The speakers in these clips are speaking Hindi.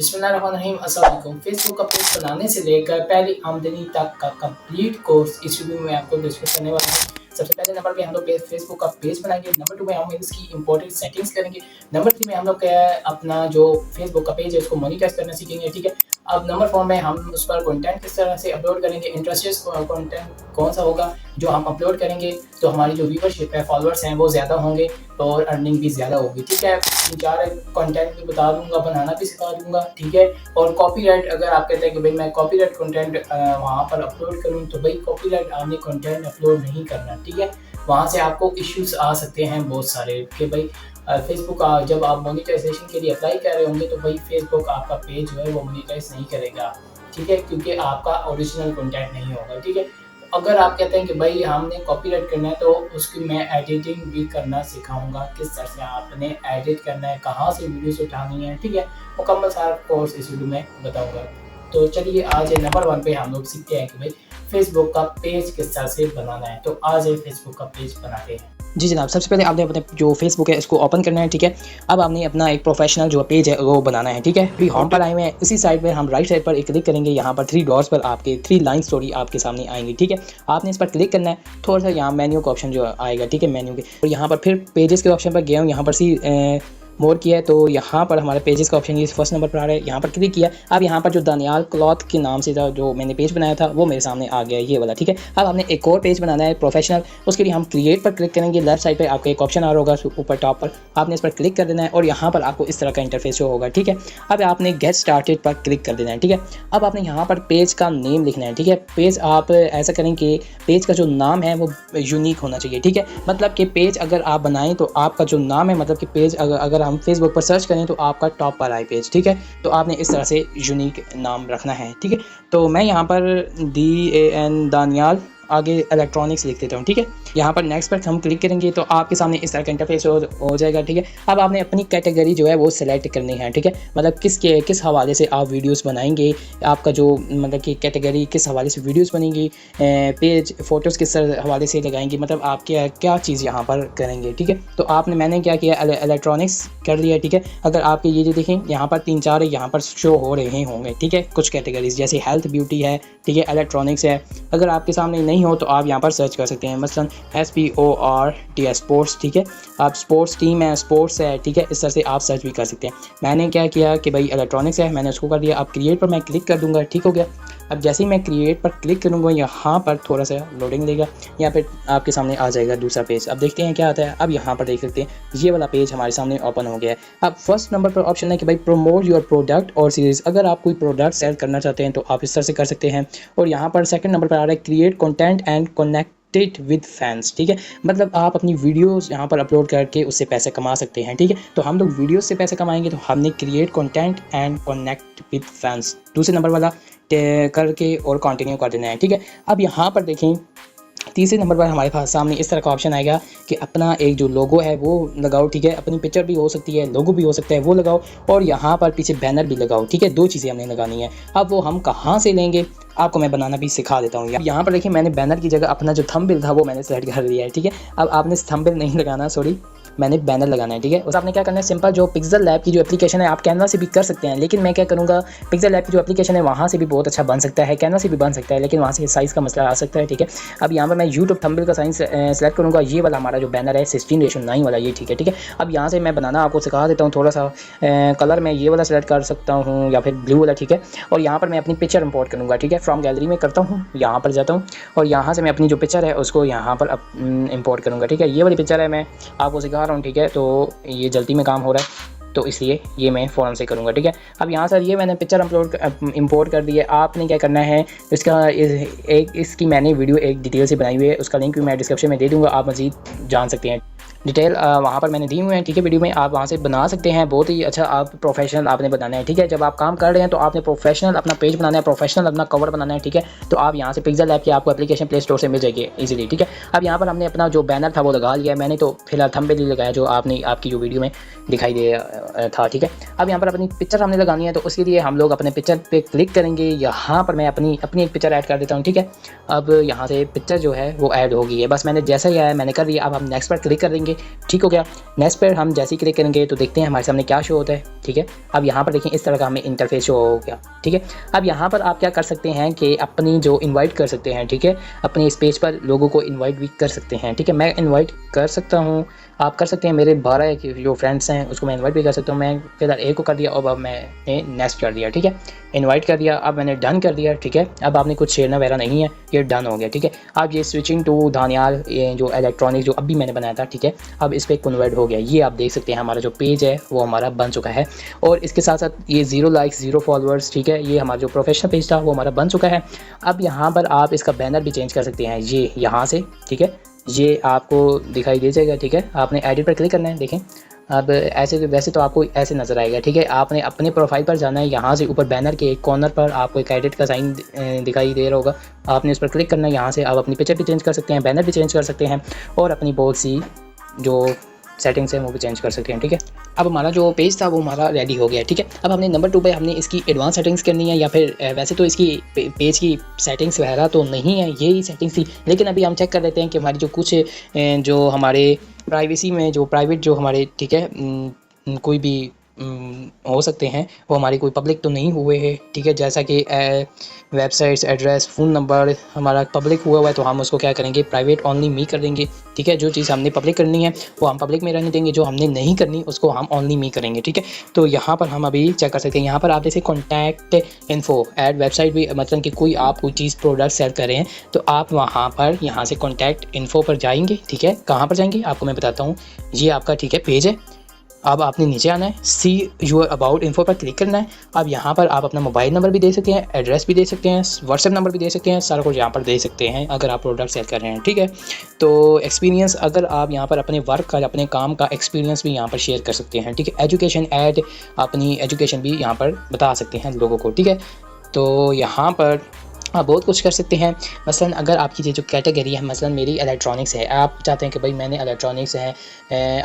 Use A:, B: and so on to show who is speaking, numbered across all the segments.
A: बिस्मिल्लाहिर्रहमानिर्रहीम। अस्सलाम वालेकुम। फेसबुक का पेज बनाने से लेकर पहली आमदनी तक का कंप्लीट कोर्स इस वीडियो में आपको डिस्कस करने वाला हूँ। सबसे पहले नंबर पे हम लोग फेसबुक का पेज बनाएंगे। नंबर 2 में हम इसकी इंपॉर्टेंट सेटिंग्स करेंगे। नंबर 3 में हम लोग अपना जो फेसबुक का पेज है उसको मोनेटाइज करना सीखेंगे, ठीक है। अब नंबर 4 में हम उस पर कंटेंट किस तरह से अपलोड करेंगे, इंटरेस्टेड कंटेंट कौन सा होगा जो हम अपलोड करेंगे तो हमारी जो व्यूवरशिप है, फॉलोअर्स हैं वो ज़्यादा होंगे और अर्निंग भी ज़्यादा होगी, ठीक है। 3-4 कंटेंट भी बता दूंगा, बनाना भी सिखा दूंगा, ठीक है। और कॉपीराइट, अगर आप कहते हैं कि भाई मैं कॉपीराइट कंटेंट वहाँ पर अपलोड करूँ तो भाई कॉपीराइट आपने कंटेंट अपलोड नहीं करना, ठीक है। वहाँ से आपको इश्यूज आ सकते हैं बहुत सारे कि भाई फेसबुक जब आप मोनेटाइजेशन के लिए अप्लाई कर रहे होंगे तो भाई फेसबुक आपका पेज जो है वो मोनेटाइज नहीं करेगा, ठीक है, क्योंकि आपका ओरिजिनल कंटेंट नहीं होगा, ठीक है। अगर आप कहते हैं कि भाई हमने कॉपीराइट करना है तो उसकी मैं एडिटिंग भी करना सिखाऊंगा, किस तरह से आपने एडिट करना है, कहाँ से वीडियोस उठानी है, ठीक है। मुकम्मल सारा कोर्स इस वीडियो में बताऊंगा। तो चलिए आज नंबर 1 पे हम लोग सीखते हैं कि भाई फेसबुक का पेज किस तरह से बनाना है। तो आज फेसबुक का पेज बनाते हैं।
B: जी जनाब, सबसे पहले आपने अपने जो फेसबुक है इसको ओपन करना है, ठीक है। अब आपने अपना एक प्रोफेशनल जो पेज है वो बनाना है, ठीक है। अभी होम पर आए हुए हैं, इसी साइड पर हम राइट साइड पर एक क्लिक करेंगे। यहाँ पर 3 डॉट्स पर आपके 3 लाइन स्टोरी आपके सामने आएंगी, ठीक है। आपने इस पर क्लिक करना है। थोड़ा सा यहाँ मेन्यू का ऑप्शन जो आएगा, ठीक है, मेन्यू के, और यहाँ पर फिर पेजेस के ऑप्शन पर गया हूँ। यहाँ पर मोर किया है तो यहाँ पर हमारे पेजेस का ऑप्शन ये फर्स्ट नंबर पर आ रहा है। यहाँ पर क्लिक किया। अब यहाँ पर जो दानियाल क्लॉथ के नाम से था जो मैंने पेज बनाया था वो मेरे सामने आ गया, ये वाला, ठीक है। अब हमने एक और पेज बनाना है प्रोफेशनल। उसके लिए हम क्रिएट पर क्लिक करेंगे। लेफ्ट साइड पर आपका एक ऑप्शन आ रहा होगा ऊपर टॉप पर, आपने इस पर क्लिक कर देना है और यहाँ पर आपको इस तरह का इंटरफेस शो होगा, ठीक है। अब आपने गेट स्टार्टेड पर क्लिक कर देना है, ठीक है। अब आपने यहाँ पर पेज का नेम लिखना है, ठीक है। पेज आप ऐसा करें कि पेज का जो नाम है वो यूनिक होना चाहिए, ठीक है। मतलब कि पेज अगर आप बनाएं तो आपका जो नाम है, मतलब कि पेज अगर हम फेसबुक पर सर्च करें तो आपका टॉप पर आए पेज, ठीक है। तो आपने इस तरह से यूनिक नाम रखना है, ठीक है। तो मैं यहाँ पर DAN दानियाल आगे इलेक्ट्रॉनिक्स लिख देता हूँ, ठीक है। यहाँ पर नेक्स्ट पर हम क्लिक करेंगे तो आपके सामने इस तरह का इंटरफेस हो जाएगा, ठीक है। अब आपने अपनी कैटेगरी जो है वो सिलेक्ट करनी है, ठीक है। मतलब किस हवाले से आप वीडियोस बनाएंगे, आपका जो मतलब कि कैटेगरी किस हवाले से वीडियोस बनेंगी, पेज फ़ोटोज़ किस हवाले से लगाएंगे, मतलब आप क्या चीज़ यहाँ पर करेंगे, ठीक है। तो मैंने क्या किया, इलेक्ट्रॉनिक्स कर लिया, ठीक है। अगर आपके ये जो देखें यहाँ पर 3-4 यहाँ पर शो हो रहे होंगे, ठीक है, कुछ कैटेगरीज जैसे हेल्थ ब्यूटी है, ठीक है, इलेक्ट्रॉनिक्स है। अगर आपके सामने नहीं हो तो आप यहाँ पर सर्च कर सकते हैं, मसलन SPORTS स्पोर्ट्स, ठीक है। आप स्पोर्ट्स टीम है, स्पोर्ट्स है, ठीक है, इस तरह से आप सर्च भी कर सकते हैं। मैंने क्या किया कि भाई इलेक्ट्रॉनिक्स है, मैंने उसको कर दिया। अब क्रिएट पर मैं क्लिक कर दूंगा, ठीक हो गया। अब जैसे ही मैं क्रिएट पर क्लिक करूँगा यहाँ पर थोड़ा सा लोडिंग लेगा, यहाँ पे आपके सामने आ जाएगा दूसरा पेज। अब देखते हैं क्या आता है। अब यहाँ पर देख सकते हैं ये वाला पेज हमारे सामने ओपन हो गया है। अब फर्स्ट नंबर पर ऑप्शन है कि भाई प्रमोट योर प्रोडक्ट और सीरीज़। अगर आप कोई प्रोडक्ट सेल करना चाहते हैं तो आप इस तरह से कर सकते हैं। और यहाँ पर सेकंड नंबर पर आ रहा है create content and connect with fans, ठीक है। मतलब आप अपनी वीडियोस यहाँ पर अपलोड करके उससे पैसे कमा सकते हैं, ठीक है। तो हम लोग वीडियोस से पैसे कमाएंगे तो हमने create content and connect with fans दूसरे नंबर वाला करके और कंटिन्यू कर देना है, ठीक है। अब यहाँ पर देखें तीसरे नंबर पर हमारे पास सामने इस तरह का ऑप्शन आएगा कि अपना एक जो लोगो है वो लगाओ, ठीक है। अपनी पिक्चर भी हो सकती है, लोगो भी हो सकता है, वो लगाओ। और यहाँ पर पीछे बैनर भी लगाओ, ठीक है। 2 चीज़ें हमने लगानी है। अब वो हम कहाँ से लेंगे आपको मैं बनाना भी सिखा देता हूँ। यहाँ पर देखिए मैंने बैनर की जगह अपना जो थंबनेल था वो मैंने सेलेक्ट कर लिया है, ठीक है। अब आपने थंबनेल नहीं लगाना, सॉरी, मैंने बैनर लगाना है, ठीक है। उस आपने क्या करना है, सिंपल जो पिक्सल लैब की जो एप्लीकेशन है, आप कैनवा से भी कर सकते हैं, लेकिन मैं क्या करूँगा, पिक्सल लैब की जो एप्लीकेशन है वहाँ से भी बहुत अच्छा बन सकता है, कैनवा से भी बन सकता है, लेकिन वहाँ से साइज़ का मसला आ सकता है, ठीक है। अब यहाँ पर मैं यूट्यूब थंबनेल का साइज सेलेक्ट करूँगा। ये वाला हमारा जो बैनर है 16:9 वाला, ये ठीक है, ठीक है। अब यहाँ से मैं बनाना आपको सिखा देता हूँ। थोड़ा सा कलर मैं ये वाला सेलेक्ट कर सकता हूँ या फिर ब्लू वाला, ठीक है। और यहाँ पर मैं अपनी पिक्चर इंपोर्ट करूँगा, ठीक है। फ्रॉम गैलरी में करता हूँ, यहाँ पर जाता हूँ और यहाँ से मैं अपनी जो पिक्चर है उसको यहाँ पर इंपोर्ट करूँगा, ठीक है। ये वाली पिक्चर है, मैं आपको सिखा रहा हूँ, ठीक है। तो ये जल्दी में काम हो रहा है तो इसलिए ये मैं फ़ौरन से करूँगा, ठीक है। अब यहाँ सर ये मैंने पिक्चर इंपोर्ट कर दी है। आपने क्या करना है, इसकी मैंने वीडियो एक डिटेल से बनाई हुई है, उसका लिंक भी मैं डिस्क्रिप्शन में दे दूँगा, आप मज़ीद जान सकते हैं। डिटेल वहाँ पर मैंने दी हुई है, ठीक है। वीडियो में आप वहाँ से बना सकते हैं, बहुत ही अच्छा। आप प्रोफेशनल आपने बनाना है, ठीक है। जब आप काम कर रहे हैं तो आपने प्रोफेशनल अपना पेज बनाना है, प्रोफेशनल अपना कवर बनाना है, ठीक है। तो आप यहाँ से पिक्सल लैब की आपको एप्लीकेशन प्ले स्टोर से मिल जाएगी इजीली, ठीक है। अब यहाँ पर हमने अपना जो बैनर था वो लगा लिया है। मैंने तो फिलहाल थंबनेल ही लगाया जो आपकी जो वीडियो में दिखाई दे था, ठीक है। अब यहाँ पर अपनी पिक्चर हमने लगानी है तो उसके लिए हम लोग अपने पिक्चर पे क्लिक करेंगे। यहाँ पर मैं अपनी एक पिक्चर ऐड कर देता हूँ, ठीक है। अब यहाँ से पिक्चर जो है वो ऐड हो गई है, बस मैंने जैसा ही आया मैंने कर दिया। अब हम नेक्स्ट पर क्लिक कर देंगे। करेंगे। ठीक हो गया। नेक्स्ट पर हम जैसे ही क्लिक करेंगे तो देखते हैं हमारे सामने क्या शो होता है। ठीक है, अब यहाँ पर देखें इस तरह का हमें इंटरफेस शो हो गया। ठीक है, अब यहाँ पर आप क्या कर सकते हैं कि अपनी जो इनवाइट कर सकते हैं। ठीक है, अपने इस पेज पर लोगों को इनवाइट भी कर सकते हैं। ठीक है, मैं इनवाइट कर सकता हूँ, आप कर सकते हैं। मेरे 12 जो फ्रेंड्स हैं उसको मैं इनवाइट भी कर सकता हूँ। मैं फिलहाल एक को कर दिया और अब मैंने नेक्स्ट कर दिया। ठीक है, इनवाइट कर दिया, अब मैंने डन कर दिया। ठीक है, अब आपने कुछ शेयरना वगैरह नहीं है, ये डन हो गया। ठीक है, अब ये स्विचिंग टू धानियाल ये जो इलेक्ट्रॉनिक जो अभी मैंने बनाया था, ठीक है, अब इस पर कन्वर्ट हो गया। ये आप देख सकते हैं हमारा जो पेज है वो हमारा बन चुका है। और इसके साथ साथ ये 0 लाइक्स 0 फॉलोअर्स, ठीक है, ये हमारा जो प्रोफेशनल पेज था वो हमारा बन चुका है। अब यहाँ पर आप इसका बैनर भी चेंज कर सकते हैं, ये यहाँ से। ठीक है, ये आपको दिखाई दे जाएगा। ठीक है, आपने एडिट पर क्लिक करना है। देखें अब ऐसे वैसे तो आपको ऐसे नज़र आएगा। ठीक है, आपने अपने प्रोफाइल पर जाना है, यहाँ से ऊपर बैनर के एक कॉर्नर पर आपको एक एडिट का साइन दिखाई दे रहा होगा, आपने उस पर क्लिक करना है। यहाँ से आप अपनी पिक्चर भी चेंज कर सकते हैं, बैनर भी चेंज कर सकते हैं और अपनी बहुत सी जो सेटिंग्स हैं वो भी चेंज कर सकते हैं। ठीक है, अब हमारा जो पेज था वो हमारा रेडी हो गया। ठीक है, अब हमने नंबर 2 पे हमने इसकी एडवांस सेटिंग्स करनी है, या फिर वैसे तो इसकी पेज की सेटिंग्स वगैरह तो नहीं है, यही सेटिंग्स थी, लेकिन अभी हम चेक कर लेते हैं कि हमारी जो कुछ जो हमारे प्राइवेसी में जो प्राइवेट जो हमारे, ठीक है, कोई भी हो सकते हैं वो हमारी कोई पब्लिक तो नहीं हुए हैं। ठीक है, जैसा कि वेबसाइट्स, एड्रेस, फ़ोन नंबर हमारा पब्लिक हुआ है तो हम उसको क्या करेंगे, प्राइवेट ओनली मी कर देंगे। ठीक है, जो चीज़ हमने पब्लिक करनी है वो हम पब्लिक में रहने देंगे, जो हमने नहीं करनी उसको हम ओनली मी करेंगे। ठीक है, तो यहाँ पर हम अभी चेक कर सकते हैं, यहाँ पर आप जैसे कॉन्टैक्ट इन्फो ऐड वेबसाइट भी, मतलब कि कोई आप कोई चीज़ प्रोडक्ट सेल कर रहे हैं तो आप वहाँ पर यहाँ से कॉन्टैक्ट इन्फो पर जाएंगे। ठीक है, कहाँ पर जाएंगे आपको मैं बताता हूँ, ये आपका, ठीक है, पेज है। अब आपने नीचे आना है, सी योर अबाउट इन्फो पर क्लिक करना है। अब यहाँ पर आप अपना मोबाइल नंबर भी दे सकते हैं, एड्रेस भी दे सकते हैं, व्हाट्सएप नंबर भी दे सकते हैं, सारा कुछ यहाँ पर दे सकते हैं अगर आप प्रोडक्ट सेल कर रहे हैं। ठीक है, तो एक्सपीरियंस, अगर आप यहाँ पर अपने वर्क का, अपने काम का एक्सपीरियंस भी यहाँ पर शेयर कर सकते हैं। ठीक है, एजुकेशन ऐड, अपनी एजुकेशन भी यहाँ पर बता सकते हैं लोगों को। ठीक है, तो यहाँ पर आप बहुत कुछ कर सकते हैं। मसलन अगर आपकी ये जो कैटेगरी है, मसलन मेरी इलेक्ट्रॉनिक्स है, आप चाहते हैं कि भाई मैंने इलेक्ट्रॉनिक्स है,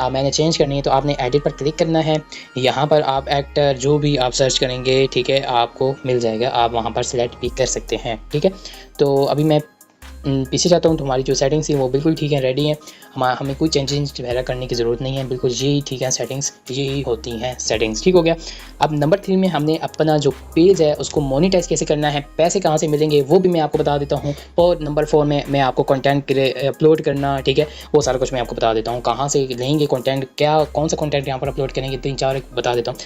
B: मैंने चेंज करनी है, तो आपने एडिट पर क्लिक करना है। यहाँ पर आप एक्टर जो भी आप सर्च करेंगे, ठीक है, आपको मिल जाएगा, आप वहाँ पर सेलेक्ट भी कर सकते हैं। ठीक है, तो अभी मैं पीछे जाता हूँ तो हमारी जो सेटिंग्स थी वो बिल्कुल ठीक है, रेडी है। हमें कोई चेंजेस वगैरह करने की ज़रूरत नहीं है, बिल्कुल यही ठीक है, सेटिंग्स यही होती हैं सेटिंग्स। ठीक हो गया। अब नंबर 3 में हमने अपना जो पेज है उसको मोनेटाइज कैसे करना है, पैसे कहाँ से मिलेंगे वो भी मैं आपको बता देता हूँ। और नंबर 4 में मैं आपको कंटेंट अपलोड करना, ठीक है, वो सारा कुछ मैं आपको बता देता हूँ, कहाँ से लेंगे कंटेंट, क्या कौन सा कंटेंट यहाँ पर अपलोड करेंगे, 3-4 बता देता हूँ।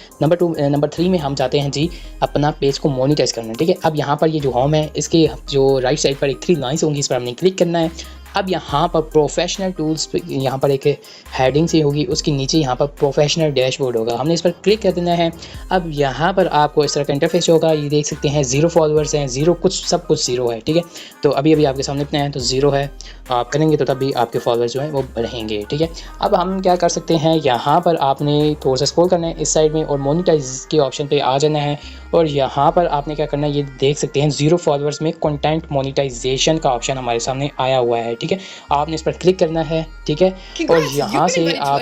B: नंबर 3 में हम चाहते हैं जी अपना पेज को मोनेटाइज करना। ठीक है, अब यहाँ पर ये जो होम है इसके जो राइट साइड पर एक 3 लाइन्स होंगी, इस पर हमने क्लिक करना है। अब यहाँ पर प्रोफेशनल टूल्स, यहाँ पर एक हेडिंग सी होगी, उसके नीचे यहाँ पर प्रोफेशनल डैशबोर्ड होगा, हमने इस पर क्लिक कर देना है। अब यहाँ पर आपको इस तरह का इंटरफेस होगा, ये देख सकते हैं 0 फॉलोअर्स हैं, 0 कुछ, सब कुछ 0 है। ठीक है, तो अभी आपके सामने इतना है तो 0 है, आप करेंगे तो तभी आपके फॉलोअर्स जो हैं वो बढ़ेंगे। ठीक है, अब हम क्या कर सकते हैं, यहाँ पर आपने थोड़ा सा स्क्रॉल करना है इस साइड में और मोनेटाइज के ऑप्शन पे आ जाना है। और यहाँ पर आपने क्या करना है, ये देख सकते हैं 0 फॉलोअर्स में कंटेंट मोनेटाइजेशन का ऑप्शन हमारे सामने आया हुआ है। ठीक है, आपने इस पर क्लिक करना है। ठीक है, और यहाँ से आप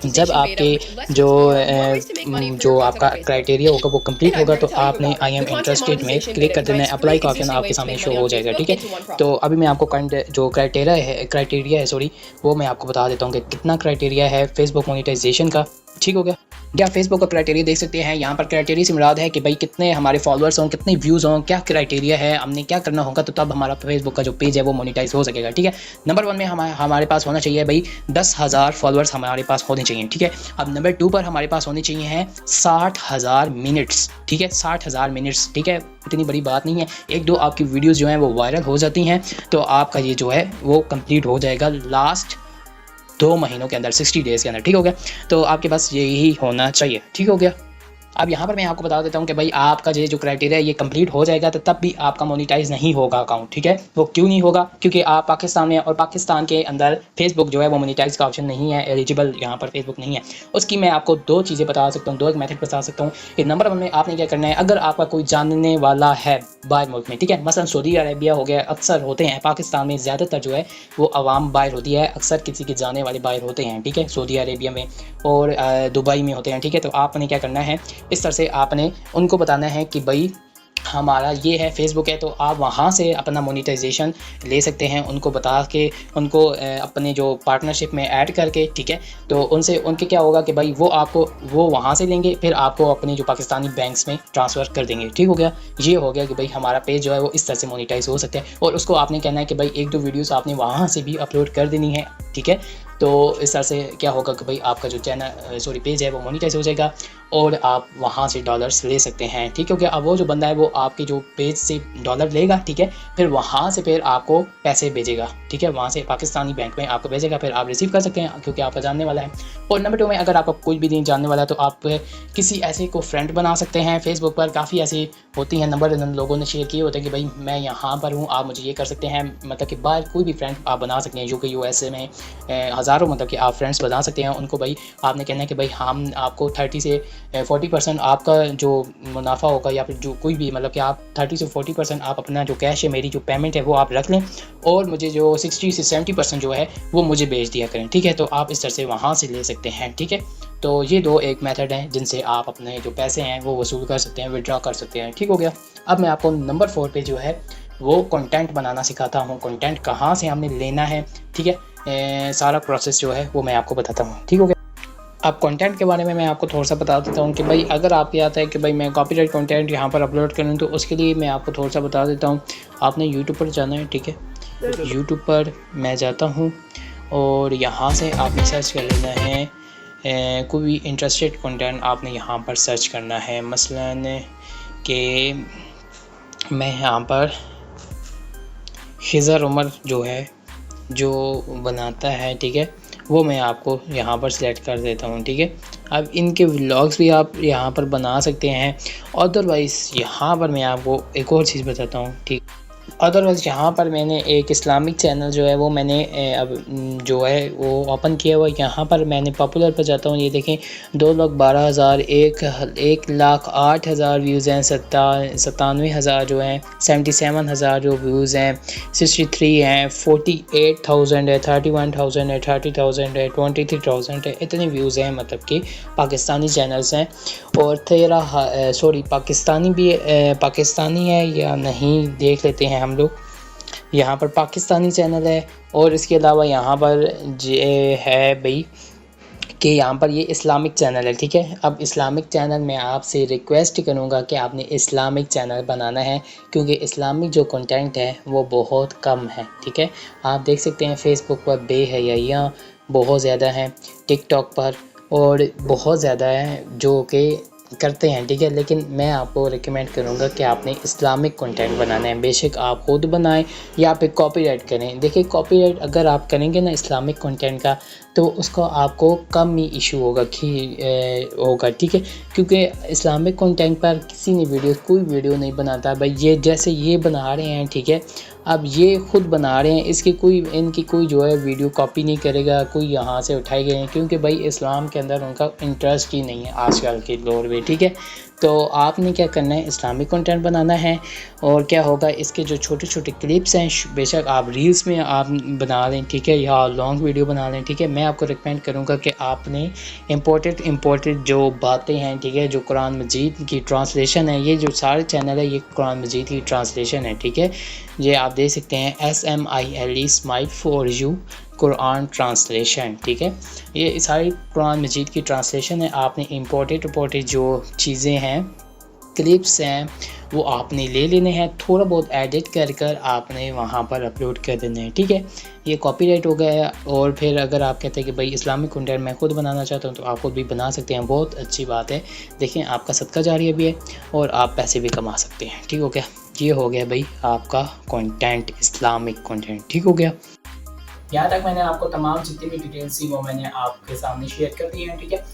B: जब आपके जो आपका क्राइटेरिया होगा वो कंप्लीट होगा तो आपने आई एम इंटरेस्टेड में क्लिक कर देना है, अप्लाई का ऑप्शन आपके सामने शो हो जाएगा। ठीक है, तो अभी मैं आपको जो क्राइटेरिया है वो मैं आपको बता देता हूँ कि कितना क्राइटेरिया है फेसबुक मोनेटाइजेशन का। ठीक हो गया। क्या फेसबुक का क्राइटेरिया देख सकते हैं, यहाँ पर क्राइटेरिया से मुराद है कि भाई कितने हमारे फॉलोअर्स हों, कितने व्यूज़ हों, क्या क्राइटेरिया है, हमने क्या करना होगा तो तब हमारा फेसबुक का जो पेज है वो मोनेटाइज हो सकेगा। ठीक है, नंबर 1 में हमारे पास होना चाहिए भाई 10,000 फॉलोअर्स हमारे पास होने चाहिए। ठीक है, अब नंबर 2 पर हमारे पास होने चाहिए हैं 60,000 मिनट्स। ठीक है, 60,000 मिनट्स। ठीक है, इतनी बड़ी बात नहीं है, 1-2 आपकी वीडियोज़ जो हैं वो वायरल हो जाती हैं तो आपका ये जो है वो कंप्लीट हो जाएगा लास्ट 2 महीनों के अंदर, 60 डेज़ के अंदर। ठीक हो गया, तो आपके पास यही होना चाहिए। ठीक हो गया। अब यहाँ पर मैं आपको बता देता हूँ कि भाई आपका ये जो क्राइटेरिया है ये कंप्लीट हो जाएगा तो तब भी आपका मोनेटाइज नहीं होगा अकाउंट। ठीक है, वो क्यों नहीं होगा, क्योंकि आप पाकिस्तान में और पाकिस्तान के अंदर फेसबुक जो है वो मोनेटाइज का ऑप्शन नहीं है, एलिजिबल यहाँ पर फेसबुक नहीं है। उसकी मैं आपको 2 चीज़ें बता सकता हूँ, 2 एक मेथड बता सकता हूँ। नंबर 1 में आपने क्या करना है, अगर आपका कोई जानने वाला है बाहर मुल्क में, ठीक है, मसलन सऊदी अरेबिया हो गया, अक्सर होते हैं पाकिस्तान में ज़्यादातर जो है वो आवाम बाहर होती है, अक्सर किसी के जाने वाले बाहर होते हैं। ठीक है, सऊदी अरेबिया में और दुबई में होते हैं। ठीक है, तो आपने क्या करना है, इस तरह से आपने उनको बताना है कि भाई हमारा ये है फेसबुक है, तो आप वहाँ से अपना मोनेटाइजेशन ले सकते हैं, उनको बता के उनको अपने जो पार्टनरशिप में ऐड करके, ठीक है। तो उनसे उनके क्या होगा कि भाई वो आपको वो वहाँ से लेंगे, फिर आपको अपने जो पाकिस्तानी बैंक्स में ट्रांसफ़र कर देंगे। ठीक हो गया, ये हो गया कि भाई हमारा पेज जो है वो इस तरह से मोनेटाइज हो सकता है। और उसको आपने कहना है कि भाई 1-2 वीडियोस आपने वहाँ से भी अपलोड कर देनी है, ठीक है। तो इस तरह से क्या होगा कि भाई आपका जो चैनल पेज है वो मोनेटाइज हो जाएगा और आप वहाँ से डॉलर्स ले सकते हैं। ठीक हो गया। अब वो जो बंदा है वो आपके जो पेज से डॉलर लेगा, ठीक है, फिर वहाँ से फिर आपको पैसे भेजेगा, ठीक है, वहाँ से पाकिस्तानी बैंक में आपको भेजेगा, फिर आप रिसीव कर सकते हैं क्योंकि आपका जानने वाला है। और नंबर 2 में अगर आपका कोई भी नहीं जानने वाला है तो आप किसी ऐसे को फ्रेंड बना सकते हैं। फेसबुक पर काफ़ी ऐसी होती हैं, नंबर लोगों ने शेयर किए होते हैं कि भाई मैं यहाँ पर हूँ, आप मुझे ये कर सकते हैं। मतलब कि बाहर कोई भी फ्रेंड आप बना सकते हैं, UK USA में हज़ारों मतलब कि आप फ्रेंड्स बना सकते हैं। उनको भाई आपने कहना है कि भाई हम आपको 30 से 40% आपका जो मुनाफा होगा या फिर जो कोई भी मतलब कि आप 30 से 40% आप अपना जो कैश है, मेरी जो पेमेंट है वो आप रख लें और मुझे जो 60 से 70% जो है वो मुझे भेज दिया करें, ठीक है। तो आप इस तरह से वहाँ से ले सकते हैं, ठीक है। तो ये 2 एक मेथड हैं जिनसे आप अपने जो पैसे हैं वो वसूल कर सकते हैं, विड्रॉ कर सकते हैं। ठीक हो गया। अब मैं आपको नंबर 4 पे जो है वो कंटेंट बनाना सिखाता हूँ। कंटेंट कहाँ से हमने लेना है, ठीक है, सारा प्रोसेस जो है वो मैं आपको बताता हूँ। ठीक हो गया। अब कंटेंट के बारे में मैं आपको थोड़ा सा बता देता हूँ कि भाई अगर आपके आता है कि भाई मैं कॉपीराइट कंटेंट यहाँ पर अपलोड करूँ, तो उसके लिए मैं आपको थोड़ा सा बता देता हूँ। आपने यूट्यूब पर जाना है, ठीक है। यूट्यूब पर मैं जाता हूँ और यहाँ से आपने सर्च कर लेना है कोई भी इंटरेस्टेड कंटेंट आपने यहाँ पर सर्च करना है। मसलन कि मैं यहाँ पर खिज़र उमर जो है जो बनाता है, ठीक है, वो मैं आपको यहाँ पर सिलेक्ट कर देता हूँ, ठीक है। अब इनके व्लॉग्स भी आप यहाँ पर बना सकते हैं। अदरवाइज़ यहाँ पर मैं आपको एक और चीज़ बताता हूँ, ठीक। अदरवाइज़ यहाँ पर मैंने एक इस्लामिक चैनल जो है वो मैंने अब जो है वो ओपन किया हुआ है। यहाँ पर मैंने पॉपुलर पर जाता हूँ, ये देखें 2,12,000 1,08,000 व्यूज़ हैं, 97,000 जो हैं, 77,000 जो व्यूज़ हैं, 63 हैं, 48,000 है, 31,000 है, 30,000 है, 23,000 है, इतने व्यूज़ हैं मतलब कि पाकिस्तानी चैनल्स हैं। और पाकिस्तानी भी पाकिस्तानी है या नहीं देख लेते हैं हम लोग। यहाँ पर पाकिस्तानी चैनल है और इसके अलावा यहाँ पर ये है भाई कि यहाँ पर ये इस्लामिक चैनल है, ठीक है। अब इस्लामिक चैनल में आपसे रिक्वेस्ट करूँगा कि आपने इस्लामिक चैनल बनाना है क्योंकि इस्लामिक जो कंटेंट है वो बहुत कम है, ठीक है। आप देख सकते हैं फेसबुक पर बेहयाइयाँ बहुत ज़्यादा हैं, टिकटॉक पर और बहुत ज़्यादा है जो कि करते हैं, ठीक है। लेकिन मैं आपको रिकमेंड करूँगा कि आपने इस्लामिक कंटेंट बनाना है। बेशक आप खुद बनाएं या फिर कॉपीराइट करें। देखिए कॉपीराइट अगर आप करेंगे ना इस्लामिक कंटेंट का तो उसका आपको कम ही इशू होगा होगा, ठीक है। क्योंकि इस्लामिक कंटेंट पर किसी ने कोई वीडियो नहीं बनाता भाई। ये जैसे ये बना रहे हैं, ठीक है, अब ये खुद बना रहे हैं, इनकी कोई जो है वीडियो कॉपी नहीं करेगा, कोई यहाँ से उठाए गए हैं क्योंकि भाई इस्लाम के अंदर उनका इंटरेस्ट ही नहीं है आजकल के दौर में, ठीक है। तो आपने क्या करना है, इस्लामिक कंटेंट बनाना है। और क्या होगा, इसके जो छोटे छोटे क्लिप्स हैं बेशक आप रील्स में आप बना लें, ठीक है, या लॉन्ग वीडियो बना लें, ठीक है। मैं आपको रिकमेंड करूँगा कि आपने इम्पोर्टेंट जो बातें हैं, ठीक है, जो कुरान मजीद की ट्रांसलेशन है, ये जो सारे चैनल है ये कुरान मजीद की ट्रांसलेशन है, ठीक है। ये आप देख सकते हैं SMILE smile for you Quran translation, ठीक है। ये सारी कुरान मजीद की ट्रांसलेशन है। आपने इम्पोर्टेंट जो चीज़ें हैं, क्लिप्स हैं, वो आपने ले लेने हैं, थोड़ा बहुत एडिट कर आपने वहाँ पर अपलोड कर देने हैं, ठीक है। ये कॉपीराइट हो गया है। और फिर अगर आप कहते हैं कि भाई इस्लामिक कंटेंट मैं खुद बनाना चाहता हूँ तो आप खुद भी बना सकते हैं, बहुत अच्छी बात है। देखें आपका सदका जारिया भी है और आप पैसे भी कमा सकते हैं, ठीक हो गया। ये हो गया भाई आपका कंटेंट, इस्लामिक कंटेंट, ठीक हो गया।
A: यहाँ तक मैंने आपको तमाम जितनी भी डिटेल्स थी वो मैंने आपके सामने शेयर कर दी हैं, ठीक है।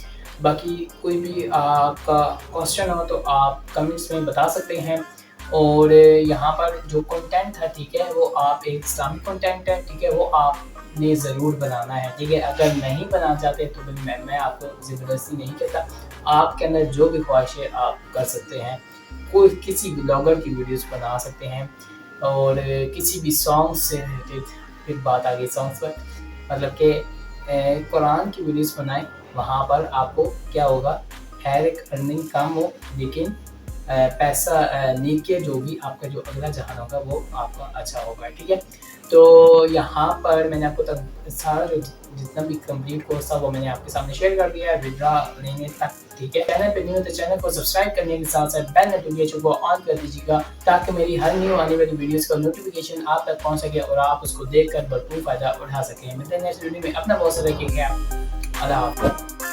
A: बाकी कोई भी आपका क्वेश्चन हो तो आप कमेंट्स में बता सकते हैं। और यहाँ पर जो कंटेंट है, ठीक है, वो आप एक इस्लामिक कंटेंट है, ठीक है, वो आपने ज़रूर बनाना है, ठीक है। अगर नहीं बनाना चाहते तो मैं आपको ज़बरदस्ती नहीं कहता, आपके अंदर जो भी ख्वाहिश है आप कर सकते हैं। कोई किसी भी ब्लॉगर की वीडियोस बना सकते हैं और किसी भी सॉन्ग से रिलेटेड, फिर बात आ गई सॉन्ग्स पर, मतलब कि कुरान की वीडियोस बनाएं। वहाँ पर आपको क्या होगा, खैर एक अर्निंग कम हो लेकिन पैसा नीचे जो भी आपका जो अगला जहान होगा वो आपका अच्छा होगा, ठीक है। तो यहाँ पर मैंने आपको तक सारा जो जितना भी कंप्लीट कोर्स था वो मैंने आपके सामने शेयर कर दिया है विड्रा लेने तक, ठीक है। चैनल पे न्यू है तो चैनल को सब्सक्राइब करने के साथ साथ बेल नोटिफिकेशन को ऑन कर दीजिएगा ताकि मेरी हर न्यू आने वाली वीडियोस का नोटिफिकेशन आप तक पहुंच सके और आप उसको देखकर भरपूर फायदा उठा सकें। मिलते हैं नेक्स्ट वीडियो में, अपना बहुत सारा रखिएगा। अल्लाह हाफ़िज़।